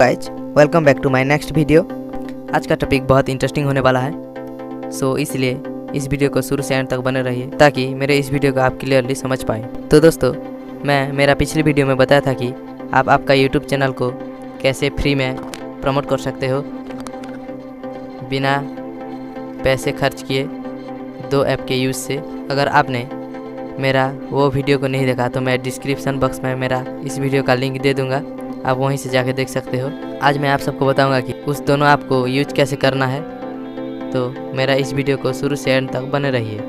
Guys, welcome back to my next video. आज का topic बहुत इंटरेस्टिंग होने वाला है, सो इसलिए इस वीडियो को शुरू से एंड तक बने रहिए ताकि मेरे इस वीडियो को आप क्लियरली समझ पाएँ। तो दोस्तों, मैं मेरा पिछली वीडियो में बताया था कि आप आपका यूट्यूब चैनल को कैसे फ्री में प्रमोट कर सकते हो बिना पैसे खर्च किए 2 ऐप के यूज़ से। अगर आपने मेरा वो वीडियो को नहीं देखा तो मैं डिस्क्रिप्शन बॉक्स में मेरा इस वीडियो का लिंक दे दूंगा, आप वहीं से जाके देख सकते हो। आज मैं आप सबको बताऊंगा कि उस दोनों ऐप को यूज कैसे करना है, तो मेरा इस वीडियो को शुरू से एंड तक बने रहिए।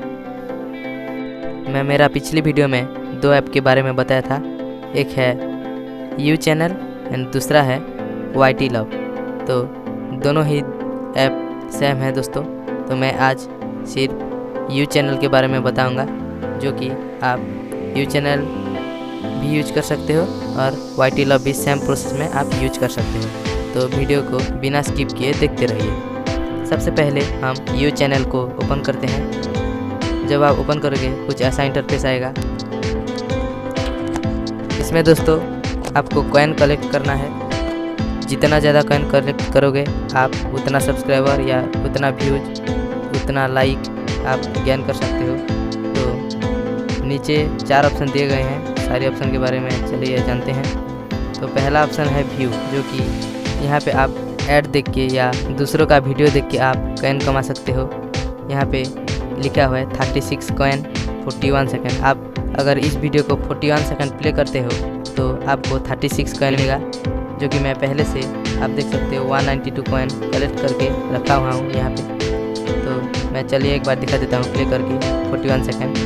मैं मेरा पिछली वीडियो में 2 ऐप के बारे में बताया था, एक है uchannel एंड दूसरा है YT लव। तो दोनों ही ऐप सेम है दोस्तों। तो मैं आज सिर्फ uchannel के बारे में बताऊंगा, जो कि आप uchannel भी यूज कर सकते हो और YT लव भी सेम प्रोसेस में आप यूज कर सकते हो। तो वीडियो को बिना स्किप किए देखते रहिए। सबसे पहले हम uchannel को ओपन करते हैं। जब आप ओपन करोगे कुछ ऐसा इंटरफेस आएगा। इसमें दोस्तों आपको कॉइन कलेक्ट करना है। जितना ज़्यादा कॉइन कलेक्ट करोगे आप उतना सब्सक्राइबर या उतना व्यूज, उतना लाइक आप गेन कर सकते हो। तो नीचे 4 ऑप्शन दिए गए हैं, सारे ऑप्शन के बारे में चलिए जानते हैं। तो पहला ऑप्शन है व्यू, जो कि यहाँ पे आप ऐड देख के या दूसरों का वीडियो देख के आप कॉइन कमा सकते हो। यहाँ पे लिखा हुआ है 36 कॉइन 41 सेकेंड। आप अगर इस वीडियो को 41 सेकेंड प्ले करते हो तो आपको 36 कॉइन मिलेगा, जो कि मैं पहले से आप देख सकते हो 192 कॉइन कलेक्ट करके रखा हुआ हूँ यहाँ पे। तो मैं चलिए एक बार दिखा देता हूँ प्ले करके 41 सेकेंड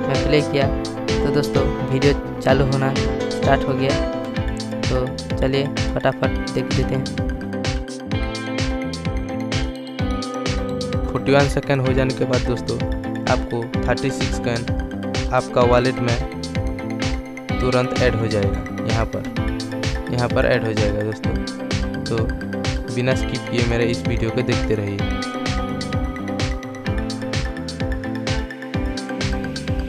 मैं प्ले किया। तो दोस्तों वीडियो चालू होना स्टार्ट हो गया। तो चलिए फटाफट देख लेते हैं। 41 सेकेंड हो जाने के बाद दोस्तों आपको 36 कॉइन आपका वॉलेट में तुरंत ऐड हो जाएगा। यहाँ पर ऐड हो जाएगा दोस्तों। तो बिना स्किप किए मेरे इस वीडियो को देखते रहिए।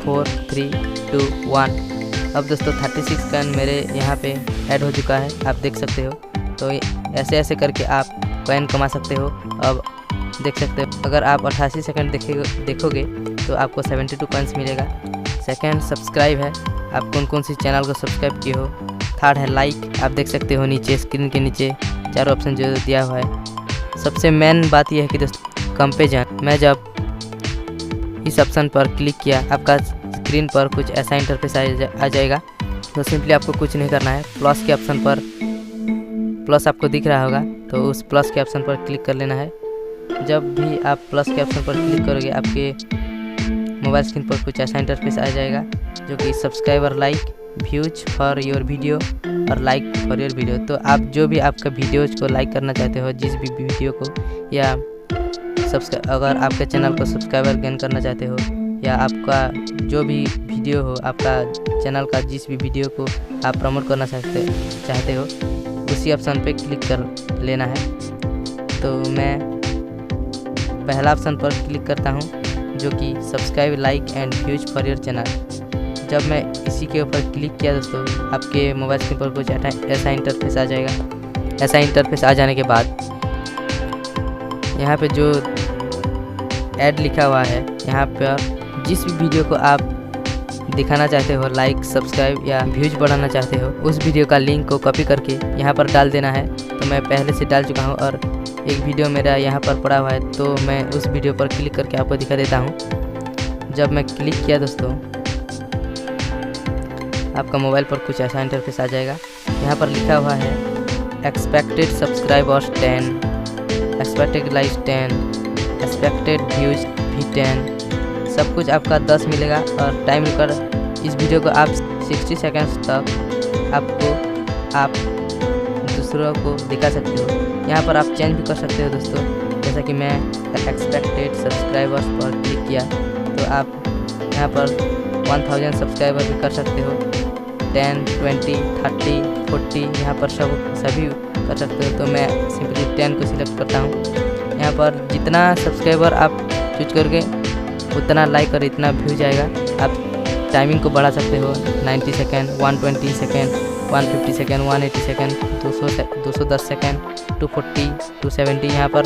4 3 2 1। अब दोस्तों 36 कॉइन मेरे यहाँ पे ऐड हो चुका है, आप देख सकते हो। तो ऐसे ऐसे करके आप कॉइन कमा सकते हो। अब देख सकते हो, अगर आप 88 सेकंड देखोगे तो आपको 72 कॉइन्स मिलेगा। सेकंड सब्सक्राइब है, आप कौन कौन सी चैनल को सब्सक्राइब किए हो। थर्ड है लाइक, आप देख सकते हो नीचे स्क्रीन के नीचे 4 ऑप्शन जो दिया हुआ है। सबसे मेन बात यह है कि दोस्तों कंपेरिजन, मैं जब इस ऑप्शन पर क्लिक किया आपका स्क्रीन पर कुछ ऐसा इंटरफेस आ जाएगा। तो सिंपली आपको कुछ नहीं करना है, प्लस के ऑप्शन पर, प्लस आपको दिख रहा होगा तो उस प्लस के ऑप्शन पर क्लिक कर लेना है। जब भी आप प्लस के ऑप्शन पर क्लिक करोगे आपके मोबाइल स्क्रीन पर कुछ ऐसा इंटरफेस आ जाएगा, जो कि subscriber, like, views for your video और लाइक फॉर योर वीडियो। तो आप जो भी आपका वीडियोज को लाइक करना चाहते हो, जिस भी वीडियो को, या अगर आपके चैनल को सब्सक्राइबर गेन करना चाहते हो, या आपका जो भी वीडियो हो, आपका चैनल का जिस भी वीडियो को आप प्रमोट करना चाहते हो, उसी ऑप्शन पे क्लिक कर लेना है। तो मैं पहला ऑप्शन पर क्लिक करता हूँ, जो कि subscribe, like and views for your channel. जब मैं इसी के ऊपर क्लिक किया दोस्तों, आपके मोबाइल स्क्रीन पर कुछ ऐसा इंटरफेस आ जाएगा। ऐसा इंटरफेस आ जाने के बाद यहाँ पे जो ऐड लिखा हुआ है, यहाँ पर जिस भी वीडियो को आप दिखाना चाहते हो, लाइक, सब्सक्राइब या व्यूज बढ़ाना चाहते हो, उस वीडियो का लिंक को कॉपी करके यहाँ पर डाल देना है। तो मैं पहले से डाल चुका हूँ और एक वीडियो मेरा यहाँ पर पड़ा हुआ है, तो मैं उस वीडियो पर क्लिक करके आपको दिखा देता हूँ। जब मैं क्लिक किया दोस्तों, आपका मोबाइल पर कुछ ऐसा इंटरफेस आ जाएगा। यहाँ पर लिखा हुआ है expected subscribers 10, expected like 10, expected views भी 10। सब कुछ आपका 10 मिलेगा और टाइम रुकर इस वीडियो को आप 60 सेकेंड्स तक आप दूसरों को दिखा सकते हो। यहाँ पर आप चेंज भी कर सकते हो दोस्तों। जैसा कि मैं एक्सपेक्टेड सब्सक्राइबर्स पर क्लिक किया तो आप यहाँ पर 1000 सब्सक्राइबर भी कर सकते हो। 10, 20, 30, 40 यहाँ पर सभी कर सकते हो। तो मैं सिंपली 10 को सिलेक्ट करता हूँ। यहाँ पर जितना सब्सक्राइबर आप चूज करके उतना लाइक और इतना व्यू जाएगा। आप टाइमिंग को बढ़ा सकते हो, 90 second, 120 second 150 second, 180 second, 210 second, 240, 270। यहाँ पर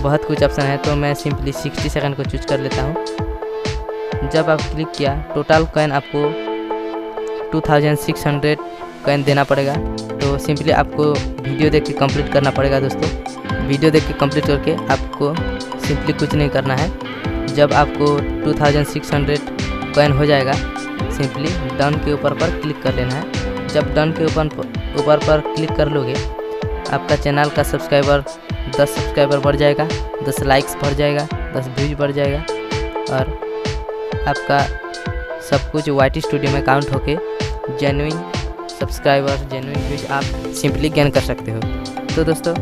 बहुत कुछ ऑप्शन है, तो मैं सिंपली 60 सेकेंड को चूज कर लेता हूँ। जब आप क्लिक किया, टोटल कॉइन आपको 2600 कॉइन देना पड़ेगा। तो सिंपली आपको वीडियो देख के कंप्लीट करना पड़ेगा दोस्तों। वीडियो देख के कंप्लीट करके आपको सिंपली कुछ नहीं करना है। जब आपको 2600 कॉइन हो जाएगा, सिंपली डन के ऊपर पर क्लिक कर लेना है। जब डन के ऊपर पर क्लिक कर लोगे, आपका चैनल का सब्सक्राइबर 10 सब्सक्राइबर बढ़ जाएगा, 10 लाइक्स बढ़ जाएगा, 10 व्यूज बढ़ जाएगा और आपका सब कुछ YT स्टूडियो में काउंट होके जेन्युइन सब्सक्राइबर, जेन्युइन व्यूज आप सिंपली गेन कर सकते हो। तो दोस्तों,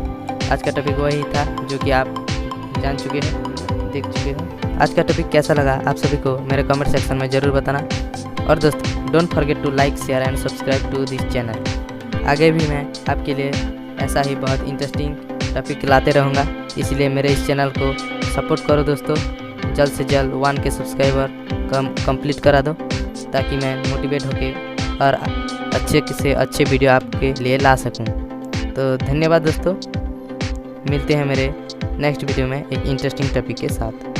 आज का टॉपिक वही था जो कि आप जान चुके हैं, देख चुके हो। आज का टॉपिक कैसा लगा आप सभी को मेरे कमेंट सेक्शन में ज़रूर बताना। और दोस्तों, don't forget to like, share and subscribe to this channel. आगे भी मैं आपके लिए ऐसा ही बहुत इंटरेस्टिंग टॉपिक लाते रहूँगा, इसलिए मेरे इस चैनल को सपोर्ट करो दोस्तों। जल्द से जल्द 1K सब्सक्राइबर कंप्लीट करा दो, ताकि मैं मोटिवेट होके और अच्छे से अच्छे वीडियो आपके लिए ला सकूं। तो धन्यवाद दोस्तों, मिलते हैं मेरे नेक्स्ट वीडियो में एक इंटरेस्टिंग टॉपिक के साथ।